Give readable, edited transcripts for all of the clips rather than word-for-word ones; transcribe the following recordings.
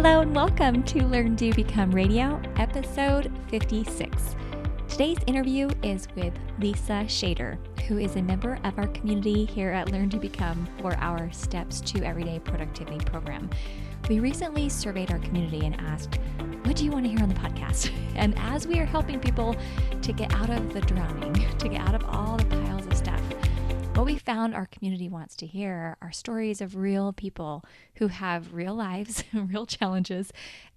Hello and welcome to Learn, Do, Become Radio, episode 56. Today's interview is with Lisa Schader, who is a member of our community here at Learn, Do, Become for our Steps to Everyday Productivity program. We recently surveyed our community and asked, what do you want to hear on the podcast? And as we are helping people to get out of the drowning, to get out of all the piles of stuff, what we found our community wants to hear are stories of real people who have real lives, real challenges,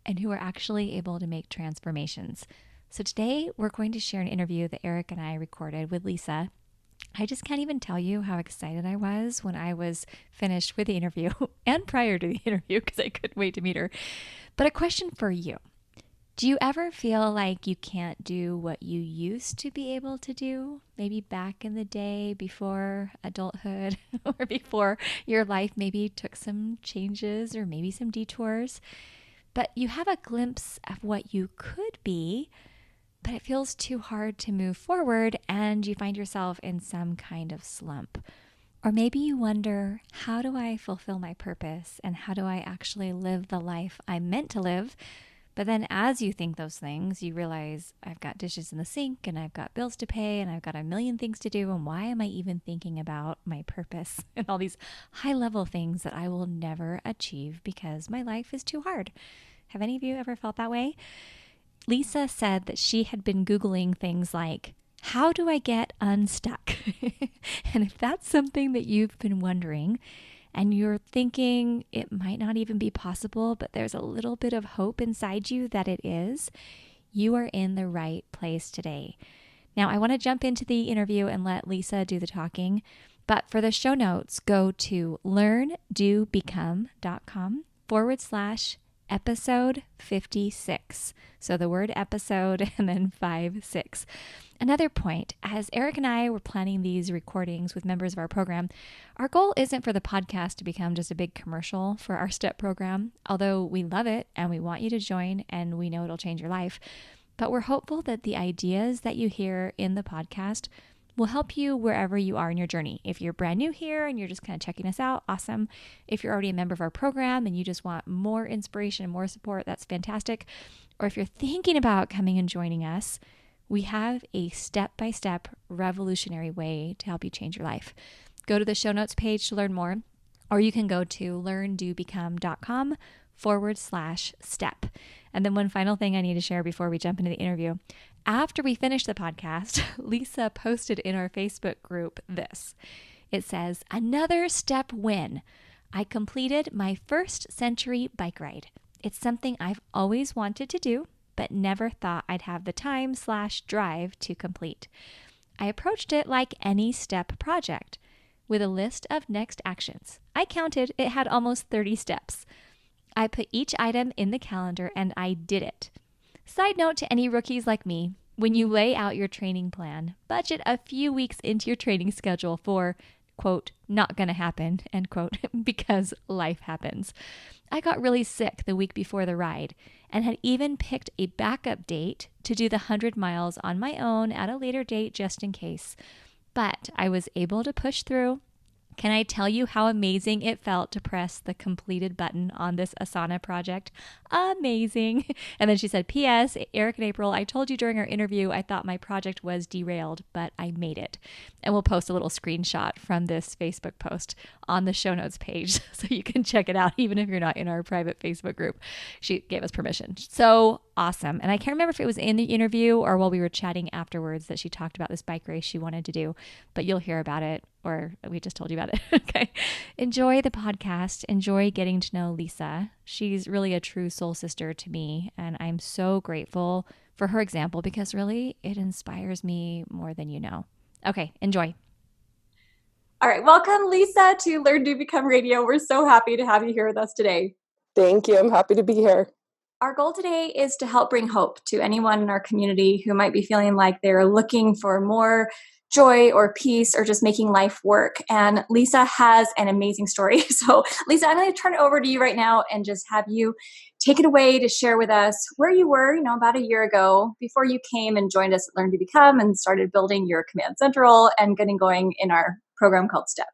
and who are actually able to make transformations. So today we're going to share an interview that Eric and I recorded with Lisa. I just can't even tell you how excited I was when I was finished with the interview and prior to the interview because I couldn't wait to meet her. But a question for you. Do you ever feel like you can't do what you used to be able to do? Maybe back in the day before adulthood or before your life maybe took some changes or maybe some detours. But you have a glimpse of what you could be, but it feels too hard to move forward and you find yourself in some kind of slump. Or maybe you wonder, how do I fulfill my purpose and how do I actually live the life I'm meant to live? But then as you think those things, you realize I've got dishes in the sink and I've got bills to pay and I've got a million things to do. And why am I even thinking about my purpose and all these high level things that I will never achieve because my life is too hard? Have any of you ever felt that way? Lisa said that she had been Googling things like, how do I get unstuck? And if that's something that you've been wondering, and you're thinking it might not even be possible, but there's a little bit of hope inside you that it is, you are in the right place today. Now, I want to jump into the interview and let Lisa do the talking, but for the show notes, go to learndobecome.com/episode 56. So the word episode and then 56. Another point, as Eric and I were planning these recordings with members of our program, our goal isn't for the podcast to become just a big commercial for our STEP program, although we love it and we want you to join and we know it'll change your life. But we're hopeful that the ideas that you hear in the podcast will help you wherever you are in your journey. If you're brand new here and you're just kind of checking us out, awesome. If you're already a member of our program and you just want more inspiration, more support, that's fantastic. Or if you're thinking about coming and joining us, we have a step-by-step revolutionary way to help you change your life. Go to the show notes page to learn more, or you can go to learndobecome.com/step. And then one final thing I need to share before we jump into the interview. After we finished the podcast, Lisa posted in our Facebook group this. It says, another step win. I completed my first century bike ride. It's something I've always wanted to do, but never thought I'd have the time/drive to complete. I approached it like any step project with a list of next actions. I counted, it had almost 30 steps. I put each item in the calendar and I did it. Side note to any rookies like me, when you lay out your training plan, budget a few weeks into your training schedule for, quote, not gonna happen, end quote, because life happens. I got really sick the week before the ride and had even picked a backup date to do the 100 miles on my own at a later date just in case. But I was able to push through. Can I tell you how amazing it felt to press the completed button on this Asana project? Amazing. And then she said, P.S. Eric and April, I told you during our interview I thought my project was derailed, but I made it. And we'll post a little screenshot from this Facebook post on the show notes page so you can check it out even if you're not in our private Facebook group. She gave us permission. So awesome. And I can't remember if it was in the interview or while we were chatting afterwards that she talked about this bike race she wanted to do, but you'll hear about it. Or we just told you about it. Okay. Enjoy the podcast. Enjoy getting to know Lisa. She's really a true soul sister to me. And I'm so grateful for her example because really it inspires me more than you know. Okay. Enjoy. All right. Welcome, Lisa, to Learn, Do, Become Radio. We're so happy to have you here with us today. Thank you. I'm happy to be here. Our goal today is to help bring hope to anyone in our community who might be feeling like they're looking for more joy or peace or just making life work. And Lisa has an amazing story. So Lisa, I'm going to turn it over to you right now and just have you take it away to share with us where you were, about a year ago before you came and joined us at Learn to Become and started building your Command Central and getting going in our program called STEP.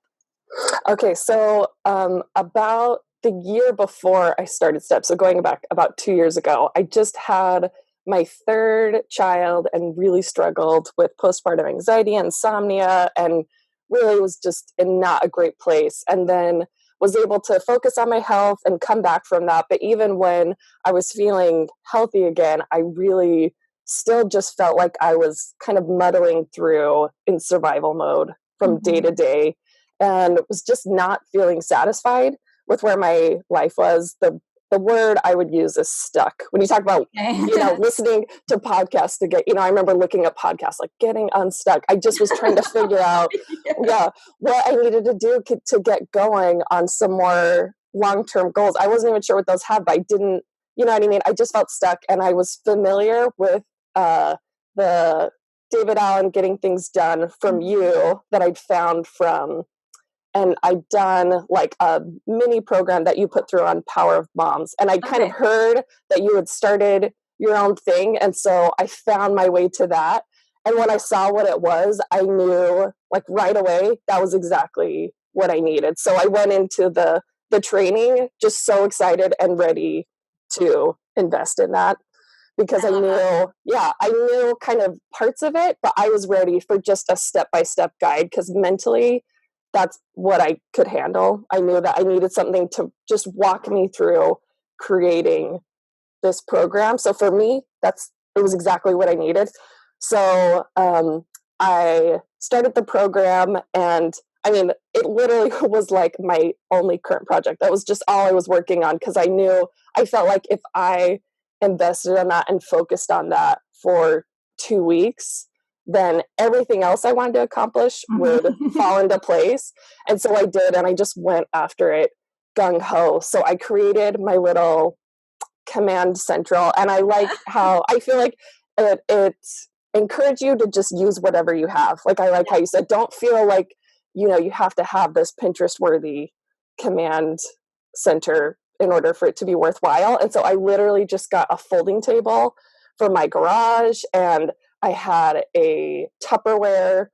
Okay, so about the year before I started STEP, so going back about 2 years ago, I just had my third child and really struggled with postpartum anxiety, insomnia, and really was just in not a great place. And then was able to focus on my health and come back from that. But even when I was feeling healthy again, I really still just felt like I was kind of muddling through in survival mode from day to day, and was just not feeling satisfied with where my life was. The word I would use is stuck. When you talk about, listening to podcasts to get, I remember looking at podcasts like getting unstuck. I just was trying to figure out, what I needed to do to get going on some more long-term goals. I wasn't even sure what those had, but I didn't, you know what I mean? I just felt stuck, and I was familiar with the David Allen Getting Things Done from You that I'd found from, and I'd done like a mini program that you put through on Power of Moms. And I'd kind of heard that you had started your own thing. And so I found my way to that. And when I saw what it was, I knew like right away, that was exactly what I needed. So I went into the training just so excited and ready to invest in that, because I knew kind of parts of it, but I was ready for just a step-by-step guide, because mentally that's what I could handle. I knew that I needed something to just walk me through creating this program. So for me, it was exactly what I needed. So I started the program, and I mean, it literally was like my only current project. That was just all I was working on, because I felt like if I invested in that and focused on that for 2 weeks, then everything else I wanted to accomplish would fall into place. And so I did, and I just went after it gung-ho. So I created my little command central, and I like how I feel like it encouraged you to just use whatever you have. Like I like how you said, don't feel like, you have to have this Pinterest worthy command center in order for it to be worthwhile. And so I literally just got a folding table for my garage, and I had a Tupperware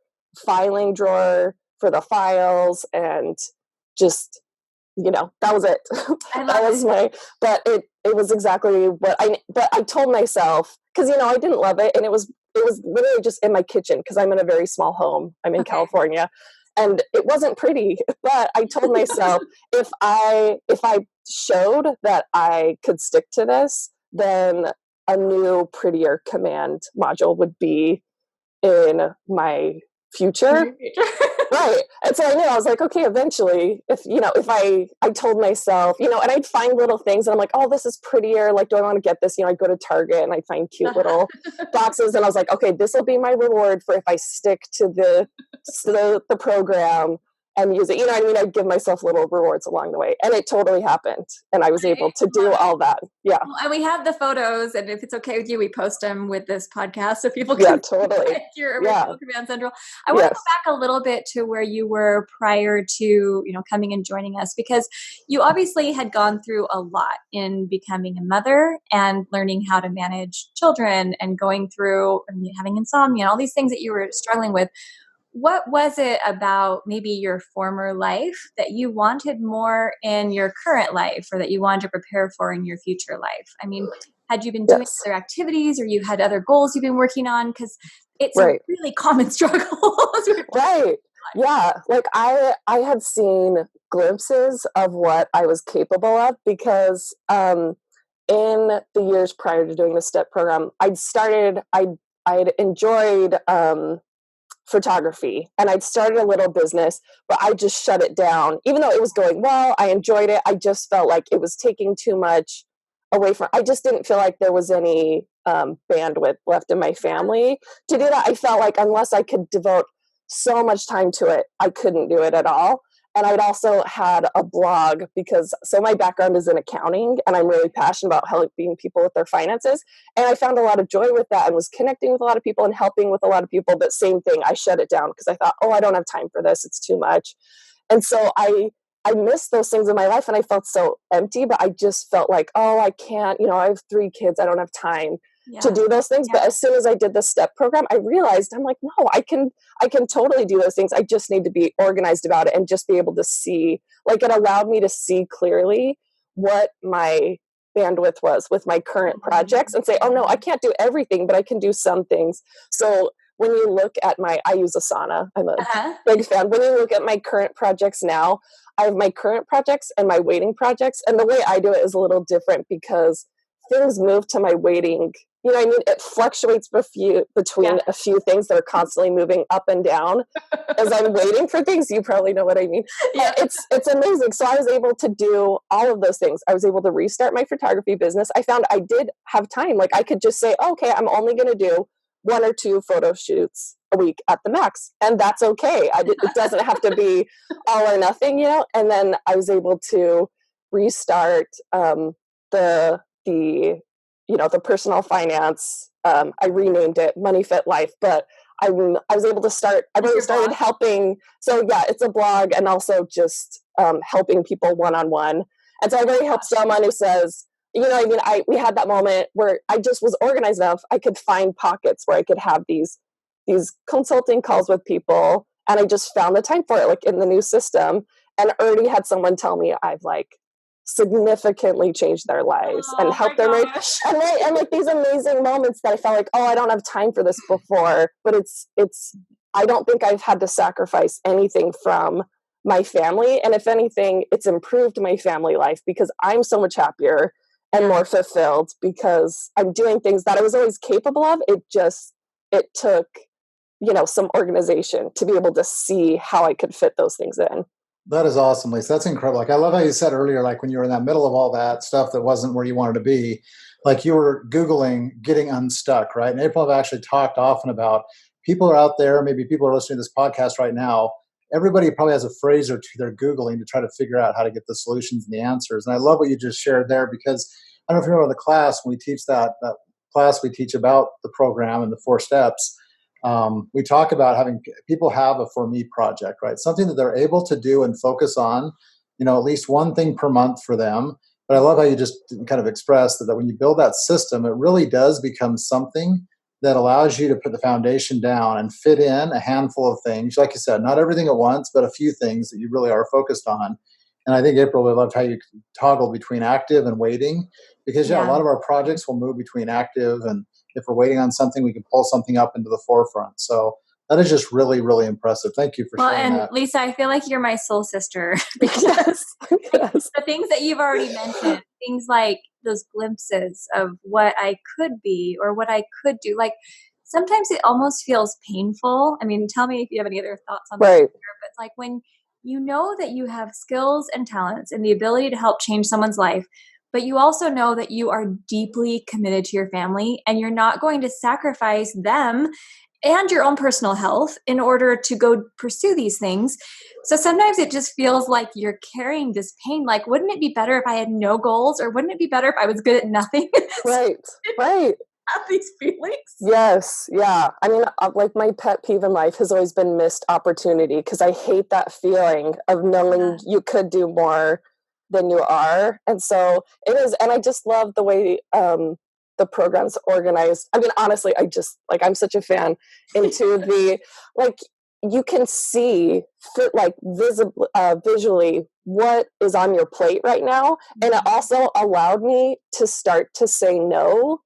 filing drawer for the files, and just, that was it. That was but it was exactly but I told myself, because, I didn't love it. And it was literally just in my kitchen, because I'm in a very small home. I'm in California, and it wasn't pretty, but I told myself, if I showed that I could stick to this, then a new, prettier command module would be in my future. Right. And so I was like, okay, eventually, if I told myself, and I'd find little things, and I'm like, oh, this is prettier. Like, do I want to get this? I'd go to Target and I'd find cute little boxes. And I was like, okay, this will be my reward for if I stick to the program and use it. You know what I mean? I'd give myself little rewards along the way. And it totally happened. And I was able to do all that. Yeah. Well, and we have the photos, and if it's okay with you, we post them with this podcast so people can totally. Your original Command Central. I want to go back a little bit to where you were prior to, coming and joining us, because you obviously had gone through a lot in becoming a mother and learning how to manage children, and going through having insomnia and all these things that you were struggling with. What was it about maybe your former life that you wanted more in your current life, or that you wanted to prepare for in your future life? I mean, had you been doing other activities, or you had other goals you've been working on? Because it's a really common struggle. Right. Yeah. Like I had seen glimpses of what I was capable of, because in the years prior to doing the STEP program, I'd enjoyed photography, and I'd started a little business, but I just shut it down. Even though it was going well, I enjoyed it. I just felt like it was taking too much away from, I just didn't feel like there was any bandwidth left in my family to do that. I felt like unless I could devote so much time to it, I couldn't do it at all. And I'd also had a blog, so my background is in accounting, and I'm really passionate about helping people with their finances. And I found a lot of joy with that, and was connecting with a lot of people and helping with a lot of people. But same thing, I shut it down, because I thought, I don't have time for this. It's too much. And so I missed those things in my life, and I felt so empty, but I just felt like, I can't, I have 3 kids. I don't have time. to do those things. But as soon as I did the STEP program, I realized, I'm like, no, I can totally do those things. I just need to be organized about it and just be able to see, like, it allowed me to see clearly what my bandwidth was with my current projects and say, oh no, I can't do everything, but I can do some things. So when you look at I use Asana. I'm a big fan. When you look at my current projects now, I have my current projects and my waiting projects. And the way I do it is a little different because things move to my waiting. You know what I mean? It fluctuates between a few things that are constantly moving up and down as I'm waiting for things. You probably know what I mean. Yeah. It's amazing. So I was able to do all of those things. I was able to restart my photography business. I found I did have time. Like I could just say, okay, I'm only going to do 1 or 2 photo shoots a week at the max. And that's okay. It doesn't have to be all or nothing, you know? And then I was able to restart the personal finance. I renamed it Money Fit Life, but I was able to start, I really started helping. So yeah, it's a blog and also just helping people one-on-one. And so I really helped someone who says, you know, I mean, we had that moment where I just was organized enough. I could find pockets where I could have these consulting calls with people. And I just found the time for it, like in the new system, and already had someone tell me I've like significantly changed their lives and helped their marriage. And like these amazing moments that I felt like, oh, I don't have time for this before, but it's, I don't think I've had to sacrifice anything from my family. And if anything, it's improved my family life because I'm so much happier and more fulfilled because I'm doing things that I was always capable of. It took, you know, some organization to be able to see how I could fit those things in. That is awesome, Lisa. That's incredible. Like, I love how you said earlier, like when you were in that middle of all that stuff that wasn't where you wanted to be, like you were Googling getting unstuck, right? And April have actually talked often about people are out there, maybe people are listening to this podcast right now. Everybody probably has a phrase or two they're Googling to try to figure out how to get the solutions and the answers. And I love what you just shared there because I don't know if you remember the class, when we teach that class, we teach about the program and the 4 steps. We talk about having people have a For Me project, right? Something that they're able to do and focus on, you know, at least one thing per month for them. But I love how you just kind of expressed that when you build that system, it really does become something that allows you to put the foundation down and fit in a handful of things. Like you said, not everything at once, but a few things that you really are focused on. And I think April, I loved how you toggle between active and waiting because a lot of our projects will move between active, and if we're waiting on something, we can pull something up into the forefront. So that is just really, really impressive. Thank you for sharing that. Lisa, I feel like you're my soul sister because the things that you've already mentioned, things like those glimpses of what I could be or what I could do, like sometimes it almost feels painful. I mean, tell me if you have any other thoughts on that. But it's like when you know that you have skills and talents and the ability to help change someone's life, but you also know that you are deeply committed to your family and you're not going to sacrifice them and your own personal health in order to go pursue these things. So sometimes it just feels like you're carrying this pain. Like, wouldn't it be better if I had no goals, or wouldn't it be better if I was good at nothing? Right. Have these feelings. Yes. Yeah. I mean, like my pet peeve in life has always been missed opportunity because I hate that feeling of knowing you could do more than you are. And so it is. And I just love the way the program's organized. I mean, honestly, I'm such a fan into the, like, you can see visually what is on your plate right now. And it also allowed me to start to say no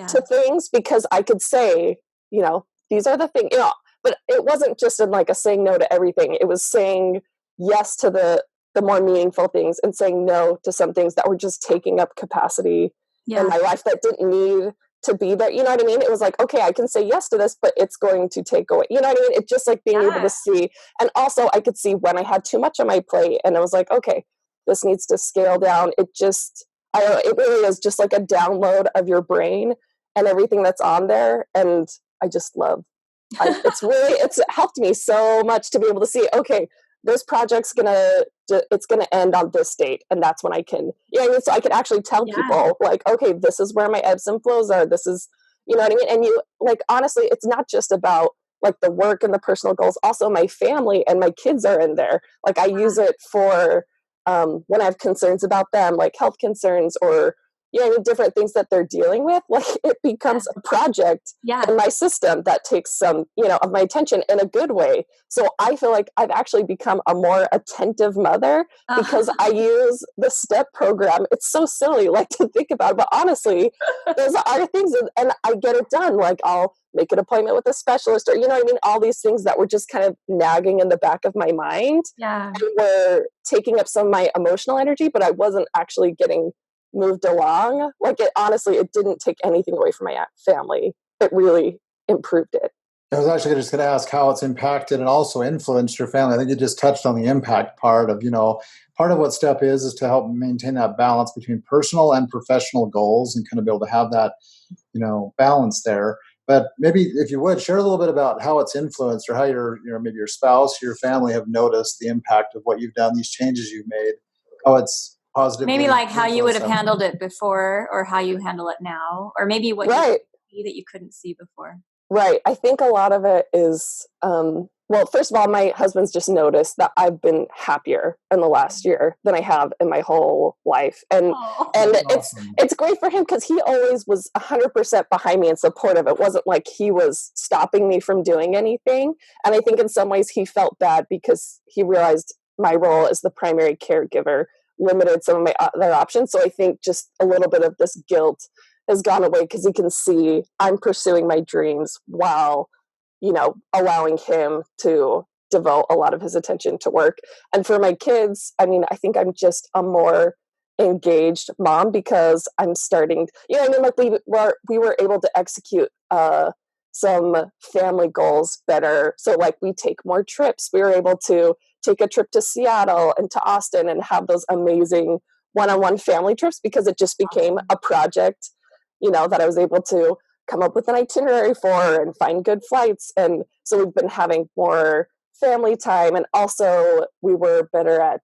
to things because I could say, you know, these are the things, you know, but it wasn't just in like a saying no to everything. It was saying yes to the more meaningful things and saying no to some things that were just taking up capacity in my life that didn't need to be there. You know what I mean? It was like, okay, I can say yes to this, but it's going to take away. You know what I mean? It's just like being able to see. And also I could see when I had too much on my plate and I was like, okay, this needs to scale down. It really is just like a download of your brain and everything that's on there. And I just love, it's helped me so much to be able to see, okay, this project's it's gonna end on this date, and that's when I can, you know what I mean? So I can actually tell people like, okay, this is where my ebbs and flows are. This is, you know what I mean? And you, like, honestly, it's not just about like the work and the personal goals. Also, my family and my kids are in there. Like, I use it for when I have concerns about them, like health concerns or different things that they're dealing with, like it becomes a project in my system that takes some, of my attention in a good way. So I feel like I've actually become a more attentive mother because I use the STEP program. It's so silly, like, to think about it, but honestly, those are things, and I get it done. Like, I'll make an appointment with a specialist, or, all these things that were just kind of nagging in the back of my mind. Yeah. And were taking up some of my emotional energy, but I wasn't actually getting moved along. Like, it didn't take anything away from my family. It really improved it. I was actually just going to ask how it's impacted and also influenced your family. I think you just touched on the impact part of, part of what STEP is to help maintain that balance between personal and professional goals and kind of be able to have that, balance there. But maybe if you would share a little bit about how it's influenced, or how maybe your spouse, your family have noticed the impact of what you've done, these changes you've made, how it's positive. Maybe like how you would have handled it before, or how you handle it now, or maybe what you see that you couldn't see before. Right. I think a lot of it is, well, first of all, my husband's just noticed that I've been happier in the last year than I have in my whole life. And it's great for him because he always was 100% behind me and supportive. It wasn't like he was stopping me from doing anything. And I think in some ways he felt bad because he realized my role as the primary caregiver limited some of my other options. So I think just a little bit of this guilt has gone away because he can see I'm pursuing my dreams while, allowing him to devote a lot of his attention to work. And for my kids, I think I'm just a more engaged mom because I'm starting, like we were able to execute some family goals better. So like we take more trips. We were able to take a trip to Seattle and to Austin and have those amazing one-on-one family trips because it just became a project, that I was able to come up with an itinerary for and find good flights. And so we've been having more family time. And also we were better at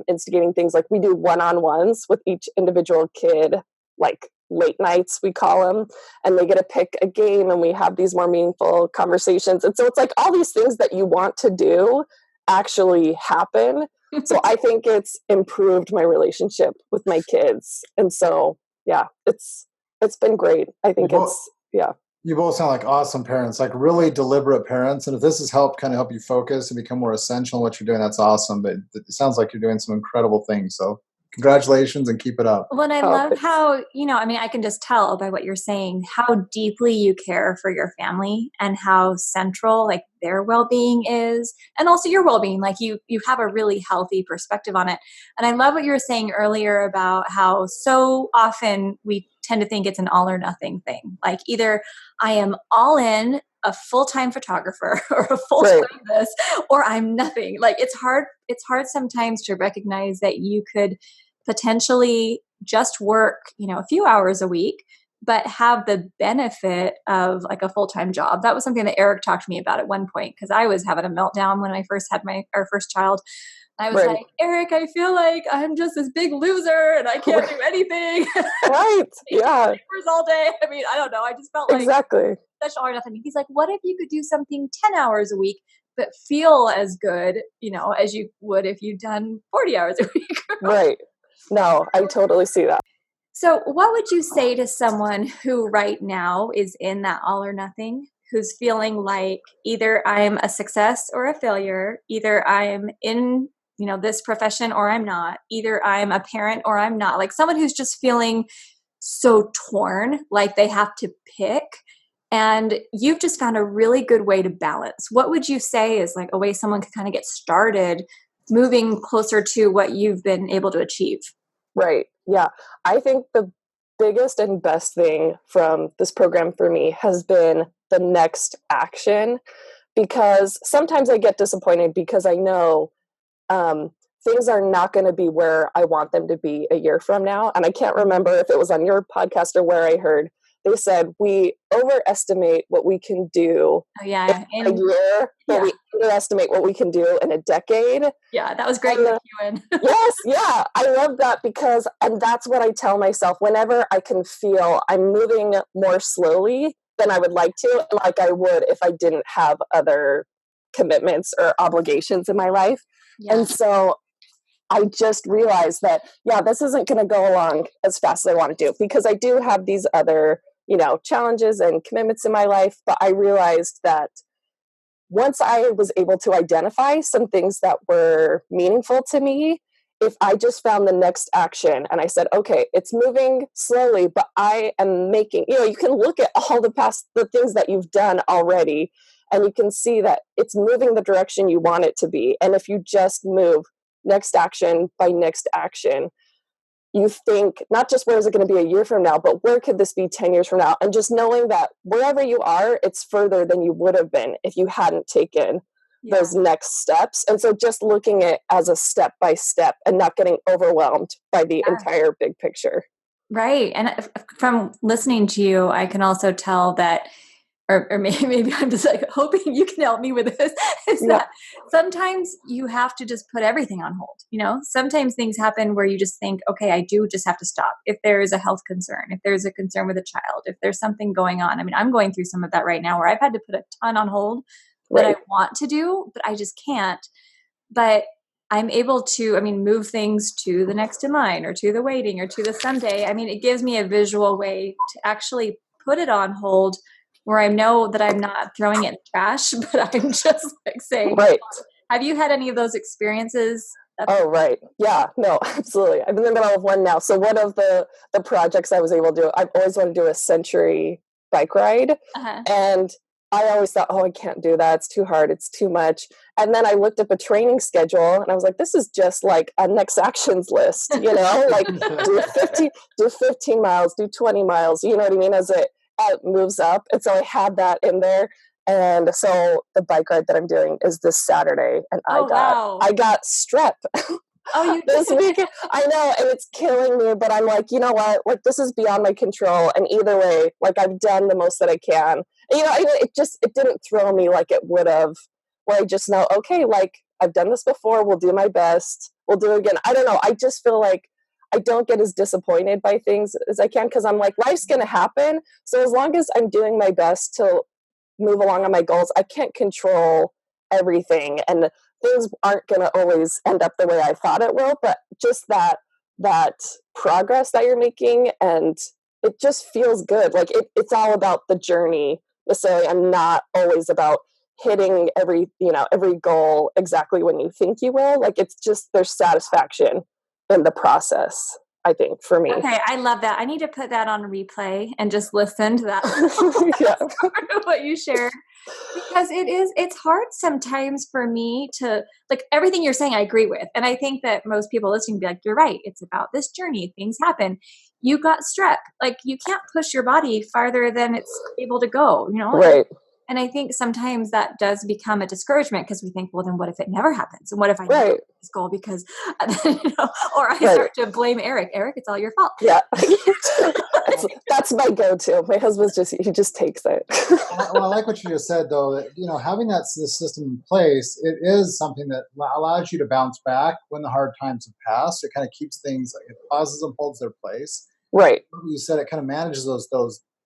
instigating things, like we do one-on-ones with each individual kid, like late nights, we call them, and they get to pick a game and we have these more meaningful conversations. And so it's like all these things that you want to do actually happen. So I think it's improved my relationship with my kids. And so, yeah, it's been great. I think You both sound like awesome parents, like really deliberate parents. And if this has helped you focus and become more essential in what you're doing, that's awesome. But it sounds like you're doing some incredible things. So congratulations and keep it up. Well, and I love how, I can just tell by what you're saying, how deeply you care for your family and how central like their well-being is. And also your well-being, like you have a really healthy perspective on it. And I love what you were saying earlier about how so often we tend to think it's an all or nothing thing. Like either I am all in, a full-time photographer, or a full-time this, or I'm nothing. Like it's hard sometimes to recognize that you could potentially just work, a few hours a week, but have the benefit of like a full-time job. That was something that Eric talked to me about at one point, because I was having a meltdown when I first had our first child. I was like, Eric, I feel like I'm just this big loser and I can't do anything. Right. Yeah. All day. I don't know. I just felt like such all or nothing. He's like, what if you could do something 10 hours a week, but feel as good, as you would if you'd done 40 hours a week. Right. No, I totally see that. So what would you say to someone who right now is in that all or nothing, who's feeling like either I'm a success or a failure, either I'm in this profession or I'm not, either I'm a parent or I'm not, like someone who's just feeling so torn, like they have to pick, and you've just found a really good way to balance. What would you say is like a way someone could kind of get started moving closer to what you've been able to achieve? Right. Yeah. I think the biggest and best thing from this program for me has been the next action, because sometimes I get disappointed because I know things are not going to be where I want them to be a year from now. And I can't remember if it was on your podcast or where I heard they said we overestimate what we can do in a year, but we underestimate what we can do in a decade. Yeah, that was great. Yes, yeah. I love that and that's what I tell myself whenever I can feel I'm moving more slowly than I would like to, like I would if I didn't have other commitments or obligations in my life. Yeah. And so I just realized that, yeah, this isn't going to go along as fast as I want to do, because I do have these other, challenges and commitments in my life. But I realized that once I was able to identify some things that were meaningful to me, if I just found the next action and I said, okay, it's moving slowly, but I am making, you can look at all the things that you've done already, and you can see that it's moving the direction you want it to be. And if you just move next action by next action, you think not just where is it going to be a year from now, but where could this be 10 years from now? And just knowing that wherever you are, it's further than you would have been if you hadn't taken those next steps. And so just looking at it as a step by step and not getting overwhelmed by the entire big picture. Right. And from listening to you, I can also tell that, or maybe I'm just like hoping you can help me with this, is that sometimes you have to just put everything on hold. Sometimes things happen where you just think, okay, I do just have to stop. If there is a health concern, if there's a concern with a child, if there's something going on. I mean, I'm going through some of that right now where I've had to put a ton on hold that I want to do, but I just can't. But I'm able to, move things to the next in line or to the waiting or to the someday. It gives me a visual way to actually put it on hold where I know that I'm not throwing it in the trash, but I'm just like saying, have you had any of those experiences? Right. Yeah, no, absolutely. I'm in the middle of one now. So one of the projects I was able to do, I've always wanted to do a century bike ride. And I always thought, I can't do that. It's too hard. It's too much. And then I looked up a training schedule and I was like, this is just like a next actions list, like do 15 miles, do 20 miles, you know what I mean? As it moves up. And so I had that in there. And so the bike ride that I'm doing is this Saturday, and I got strep. Oh, you this week. I know, and it's killing me, but I'm like, you know what? Like, this is beyond my control. And either way, like, I've done the most that I can. And, it didn't throw me like it would have, where I just know, okay, like, I've done this before. We'll do my best. We'll do it again. I don't know. I just feel like I don't get as disappointed by things as I can, because I'm like, life's going to happen. So as long as I'm doing my best to move along on my goals, I can't control everything. And things aren't going to always end up the way I thought it will, but just that progress that you're making, and it just feels good. Like it's all about the journey necessarily. I'm not always about hitting every goal exactly when you think you will. Like it's just, there's satisfaction in the process, I think, for me. Okay, I love that. I need to put that on replay and just listen to that. What you shared. Because it's hard sometimes for me to, like, everything you're saying I agree with. And I think that most people listening be like, you're right. It's about this journey. Things happen. You got strep. Like, you can't push your body farther than it's able to go, Right. And I think sometimes that does become a discouragement, because we think, well, then what if it never happens? And what if I never hit this goal? Because, or I start to blame Eric. Eric, it's all your fault. Yeah. that's my go-to. My husband's he just takes it. Well, I like what you just said, though, that, having this system in place, it is something that allows you to bounce back when the hard times have passed. It kind of keeps things, it pauses and holds their place. Right. You said it kind of manages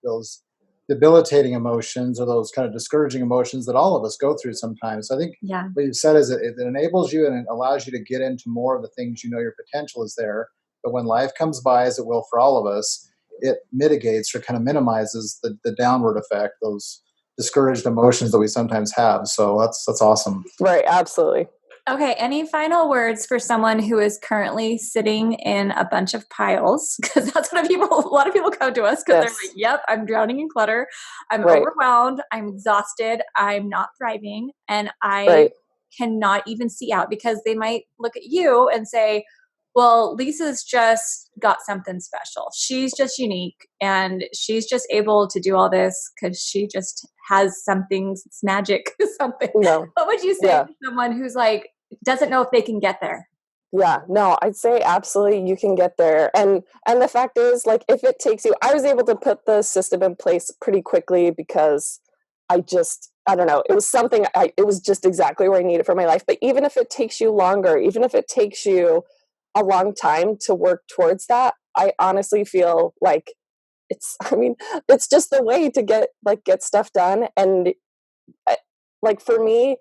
those debilitating emotions, or those kind of discouraging emotions that all of us go through sometimes. So I think what you've said is it enables you and it allows you to get into more of the things, your potential is there. But when life comes by, as it will for all of us, it mitigates or kind of minimizes the downward effect, those discouraged emotions that we sometimes have. So that's awesome. Right. Absolutely. Okay. Any final words for someone who is currently sitting in a bunch of piles? Because that's what a lot of people come to us because they're like, yep, I'm drowning in clutter. I'm overwhelmed. I'm exhausted. I'm not thriving. And I cannot even see out, because they might look at you and say, well, Lisa's just got something special. She's just unique, and she's just able to do all this because she just has something, it's magic, something. No. What would you say to someone who's like, doesn't know if they can get there? Yeah, no, I'd say absolutely you can get there. And the fact is, like, if it takes you, I was able to put the system in place pretty quickly because I don't know, it was something, it was just exactly where I needed for my life. But even if it takes you longer, even if it takes you a long time to work towards that, I honestly feel like it's just the way to get stuff done. And like for me,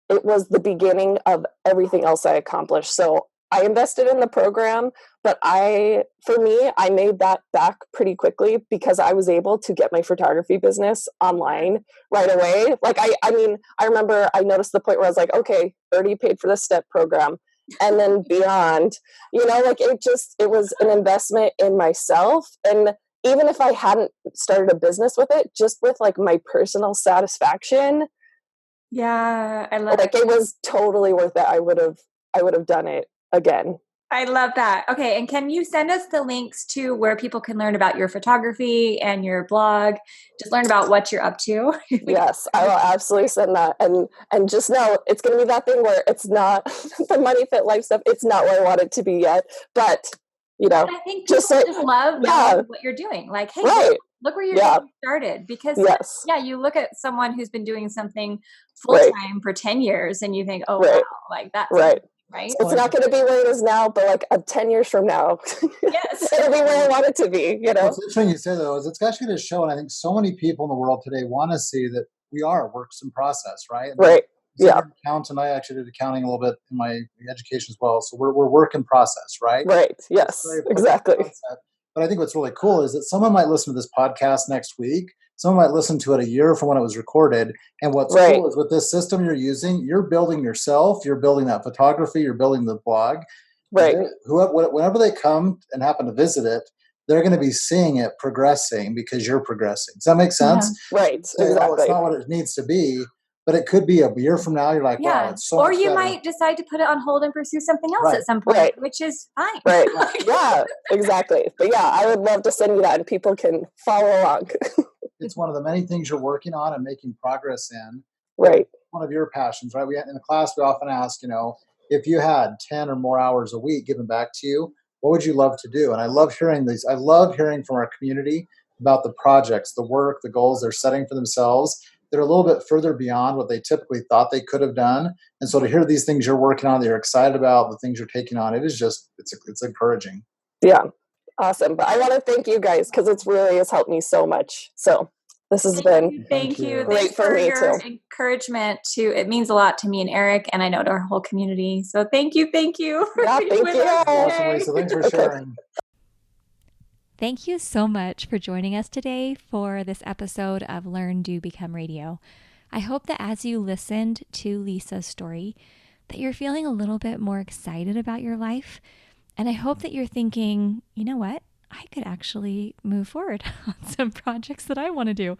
it was the beginning of everything else I accomplished. So I invested in the program, but for me, I made that back pretty quickly because I was able to get my photography business online right away. Like, I mean, I remember I noticed the point where I was like, okay, already paid for the STEP program. And then beyond, like it was an investment in myself. And even if I hadn't started a business with it, just with like my personal satisfaction. Yeah, I love it was totally worth it. I would have done it again. I love that. Okay. And can you send us the links to where people can learn about your photography and your blog? Just learn about what you're up to. Yes, I will absolutely send that. And just know it's going to be that thing where it's not the Money Fit Life stuff. It's not where I want it to be yet. But, I think people just love knowing what you're doing. Like, hey, look where you're getting started. Because, you look at someone who's been doing something full-time for 10 years and you think, oh, wow, like that's right. It's not going to be where it is now, but like 10 years from now, it'll be where I want it to be, What's interesting you say, though, is it's actually going to show, and I think so many people in the world today want to see that we are works in process, right? Right. Yeah. Accountant, I actually did accounting a little bit in my education as well. So we're work in process, right? Right. Yes, exactly. But I think what's really cool is that someone might listen to this podcast next week. Someone might listen to it a year from when it was recorded. And what's cool is with this system you're using, you're building yourself, you're building that photography, you're building the blog. Right. Whenever they come and happen to visit it, they're going to be seeing it progressing because you're progressing. Does that make sense? Yeah. Right. Exactly. It's not what it needs to be, but it could be a year from now. You're like, wow, it's so much better. Or you might decide to put it on hold and pursue something else at some point, which is fine. Right. Yeah, exactly. But yeah, I would love to send you that and people can follow along. It's one of the many things you're working on and making progress in. Right. One of your passions, right? In the class, we often ask, if you had 10 or more hours a week given back to you, what would you love to do? And I love hearing these. I love hearing from our community about the projects, the work, the goals they're setting for themselves. They're a little bit further beyond what they typically thought they could have done. And so to hear these things you're working on, that you're excited about, the things you're taking on, it's encouraging. Yeah. Awesome. But I want to thank you guys because it really has helped me so much. So this has been thank you. Great for me too. Encouragement it means a lot to me and Eric, and I know to our whole community. So thank you. Yeah, thank you. Awesome, Lisa. Thanks for sharing. Thank you so much for joining us today for this episode of Learn, Do, Become Radio. I hope that as you listened to Lisa's story, that you're feeling a little bit more excited about your life. And I hope that you're thinking, you know what? I could actually move forward on some projects that I want to do.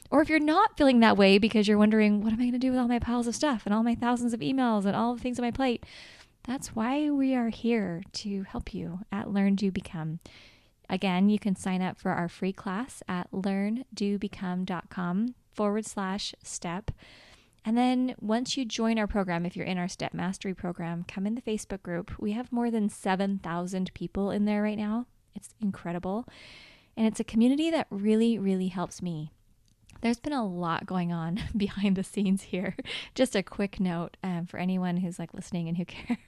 Or if you're not feeling that way because you're wondering, what am I going to do with all my piles of stuff and all my thousands of emails and all the things on my plate? That's why we are here to help you at Learn, Do, Become. Again, you can sign up for our free class at learndobecome.com/step. And then once you join our program, if you're in our Step Mastery program, come in the Facebook group. We have more than 7,000 people in there right now. It's incredible. And it's a community that really, really helps me. There's been a lot going on behind the scenes here. Just a quick note for anyone who's listening and who cares.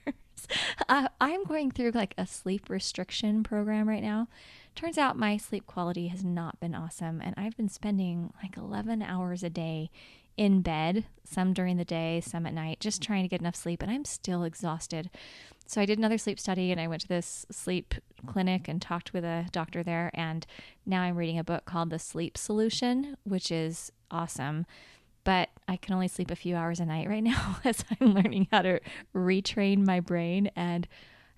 I'm going through a sleep restriction program right now. Turns out my sleep quality has not been awesome. And I've been spending 11 hours a day in bed, some during the day, some at night, just trying to get enough sleep. And I'm still exhausted. So I did another sleep study and I went to this sleep clinic and talked with a doctor there. And now I'm reading a book called The Sleep Solution, which is awesome. But I can only sleep a few hours a night right now as I'm learning how to retrain my brain, and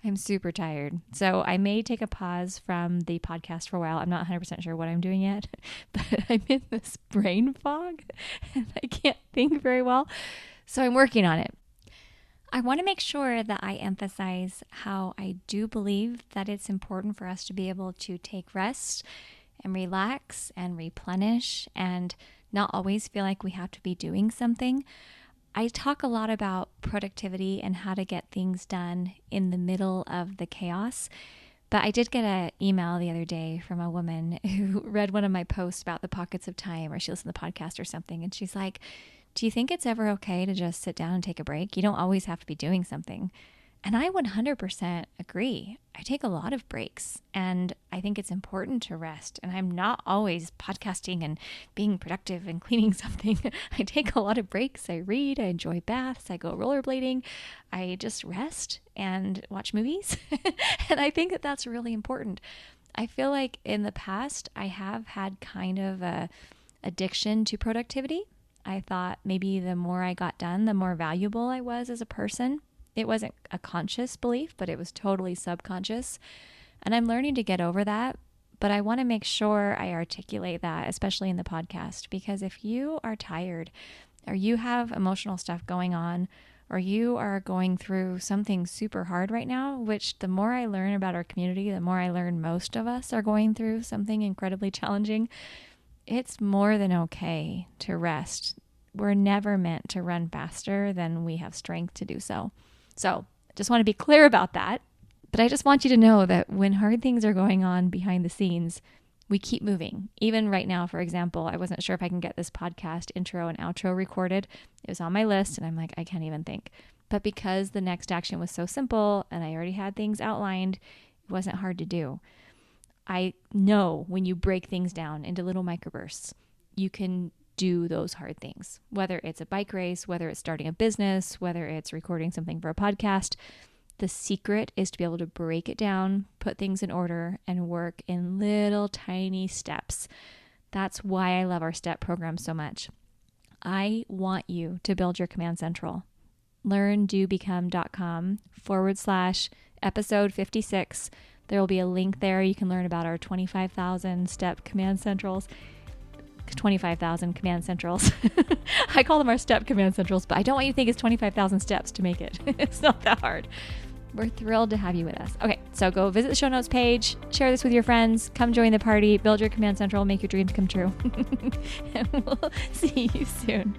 I'm super tired. So I may take a pause from the podcast for a while. I'm not 100% sure what I'm doing yet, but I'm in this brain fog and I can't think very well. So I'm working on it. I want to make sure that I emphasize how I do believe that it's important for us to be able to take rest and relax and replenish and not always feel like we have to be doing something. I talk a lot about productivity and how to get things done in the middle of the chaos. But I did get an email the other day from a woman who read one of my posts about the pockets of time, or she listened to the podcast or something. And she's like, do you think it's ever okay to just sit down and take a break? You don't always have to be doing something. And I 100% agree. I take a lot of breaks, and I think it's important to rest. And I'm not always podcasting and being productive and cleaning something. I take a lot of breaks. I read, I enjoy baths, I go rollerblading, I just rest and watch movies. And I think that that's really important. I feel like in the past, I have had kind of a addiction to productivity. I thought maybe the more I got done, the more valuable I was as a person. It wasn't a conscious belief, but it was totally subconscious. And I'm learning to get over that. But I want to make sure I articulate that, especially in the podcast, because if you are tired or you have emotional stuff going on, or you are going through something super hard right now, which the more I learn about our community, the more I learn most of us are going through something incredibly challenging, it's more than okay to rest. We're never meant to run faster than we have strength to do so. So I just want to be clear about that. But I just want you to know that when hard things are going on behind the scenes, we keep moving. Even right now, for example, I wasn't sure if I can get this podcast intro and outro recorded. It was on my list and I'm like, I can't even think. But because the next action was so simple and I already had things outlined, it wasn't hard to do. I know when you break things down into little microbursts, you can do those hard things, whether it's a bike race, whether it's starting a business, whether it's recording something for a podcast. The secret is to be able to break it down, put things in order, and work in little tiny steps. That's why I love our STEP program so much. I want you to build your command central. LearnDoBecome.com/episode 56. There will be a link there. You can learn about our 25,000 step command centrals. 25,000 command centrals. I call them our step command centrals, but I don't want you to think it's 25,000 steps to make it. It's not that hard. We're thrilled to have you with us. Okay, so go visit the show notes page, share this with your friends, come join the party, build your command central, make your dreams come true. And we'll see you soon.